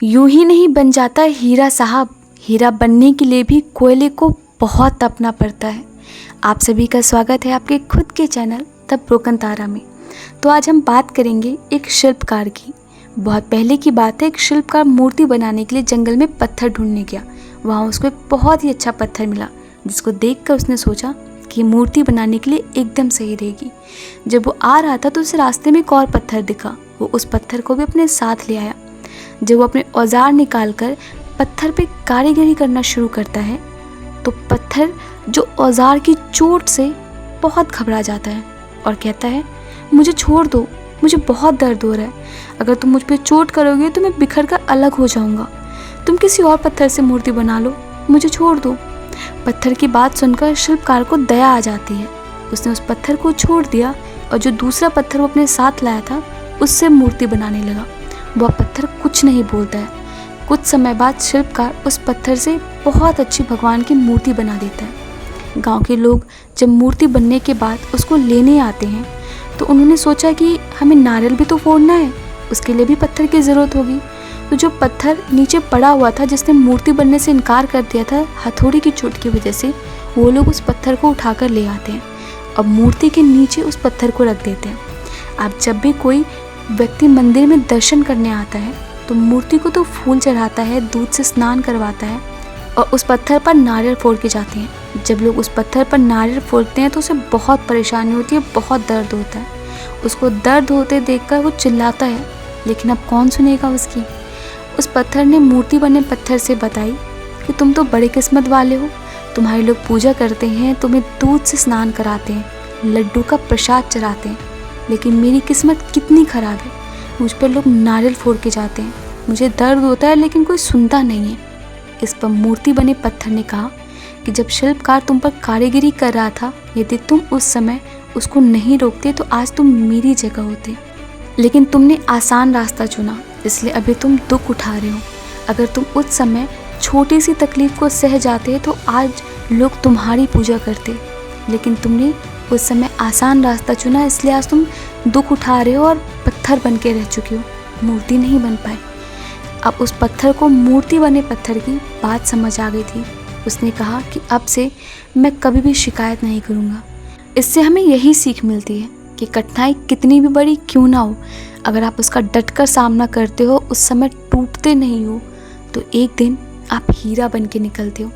यूं ही नहीं बन जाता हीरा साहब, हीरा बनने के लिए भी कोयले को बहुत तपना पड़ता है। आप सभी का स्वागत है आपके खुद के चैनल द ब्रोकन तारा में। तो आज हम बात करेंगे एक शिल्पकार की। बहुत पहले की बात है, एक शिल्पकार मूर्ति बनाने के लिए जंगल में पत्थर ढूंढने गया। वहाँ उसको एक बहुत ही अच्छा पत्थर मिला, जिसको देखकर उसने सोचा कि मूर्ति बनाने के लिए एकदम सही रहेगी। जब वो आ रहा था तो उसे रास्ते में एक और पत्थर दिखा। वो उस पत्थर को भी अपने साथ ले आया। जब वो अपने औजार निकालकर पत्थर पे कारीगरी करना शुरू करता है तो पत्थर जो औजार की चोट से बहुत घबरा जाता है और कहता है, मुझे छोड़ दो, मुझे बहुत दर्द हो रहा है। अगर तुम मुझ पे चोट करोगे तो मैं बिखर कर अलग हो जाऊंगा। तुम किसी और पत्थर से मूर्ति बना लो, मुझे छोड़ दो। पत्थर की बात सुनकर शिल्पकार को दया आ जाती है। उसने उस पत्थर को छोड़ दिया और जो दूसरा पत्थर वो अपने साथ लाया था उससे मूर्ति बनाने लगा। वह पत्थर कुछ नहीं बोलता है। कुछ समय बाद शिल्पकार उस पत्थर से बहुत अच्छी भगवान की मूर्ति बना देता है। गांव के लोग जब मूर्ति बनने के बाद उसको लेने आते हैं तो उन्होंने सोचा कि हमें नारियल भी तो फोड़ना है, उसके लिए भी पत्थर की ज़रूरत होगी। तो जो पत्थर नीचे पड़ा हुआ था, जिसने मूर्ति बनने से इनकार कर दिया था हथौड़ी की चोट की वजह से, वो लोग उस पत्थर को उठाकर ले आते हैं और मूर्ति के नीचे उस पत्थर को रख देते हैं। अब जब भी कोई व्यक्ति मंदिर में दर्शन करने आता है तो मूर्ति को तो फूल चढ़ाता है, दूध से स्नान करवाता है और उस पत्थर पर नारियल फोड़ के जाते हैं। जब लोग उस पत्थर पर नारियल फोड़ते हैं तो उसे बहुत परेशानी होती है, बहुत दर्द होता है। उसको दर्द होते देखकर वो चिल्लाता है, लेकिन अब कौन सुनेगा उसकी। उस पत्थर ने मूर्ति बने पत्थर से बताई कि तुम तो बड़े किस्मत वाले हो, तुम्हारे लोग पूजा करते हैं, तुम्हें दूध से स्नान कराते हैं, लड्डू का प्रसाद चढ़ाते हैं, लेकिन मेरी किस्मत कितनी ख़राब है। मुझ पर लोग नारियल फोड़ के जाते हैं, मुझे दर्द होता है लेकिन कोई सुनता नहीं है। इस पर मूर्ति बने पत्थर ने कहा कि जब शिल्पकार तुम पर कारीगरी कर रहा था, यदि तुम उस समय उसको नहीं रोकते तो आज तुम मेरी जगह होते, लेकिन तुमने आसान रास्ता चुना, इसलिए अभी तुम दुख उठा रहे हो। अगर तुम उस समय छोटी सी तकलीफ को सह जाते तो आज लोग तुम्हारी पूजा करते, लेकिन तुमने उस समय आसान रास्ता चुना, इसलिए आज तुम दुख उठा रहे हो और पत्थर बन के रह चुके हो, मूर्ति नहीं बन पाए। अब उस पत्थर को मूर्ति बने पत्थर की बात समझ आ गई थी। उसने कहा कि अब से मैं कभी भी शिकायत नहीं करूँगा। इससे हमें यही सीख मिलती है कि कठिनाई कितनी भी बड़ी क्यों ना हो, अगर आप उसका डटकर सामना करते हो, उस समय टूटते नहीं हो, तो एक दिन आप हीरा बन के निकलते हो।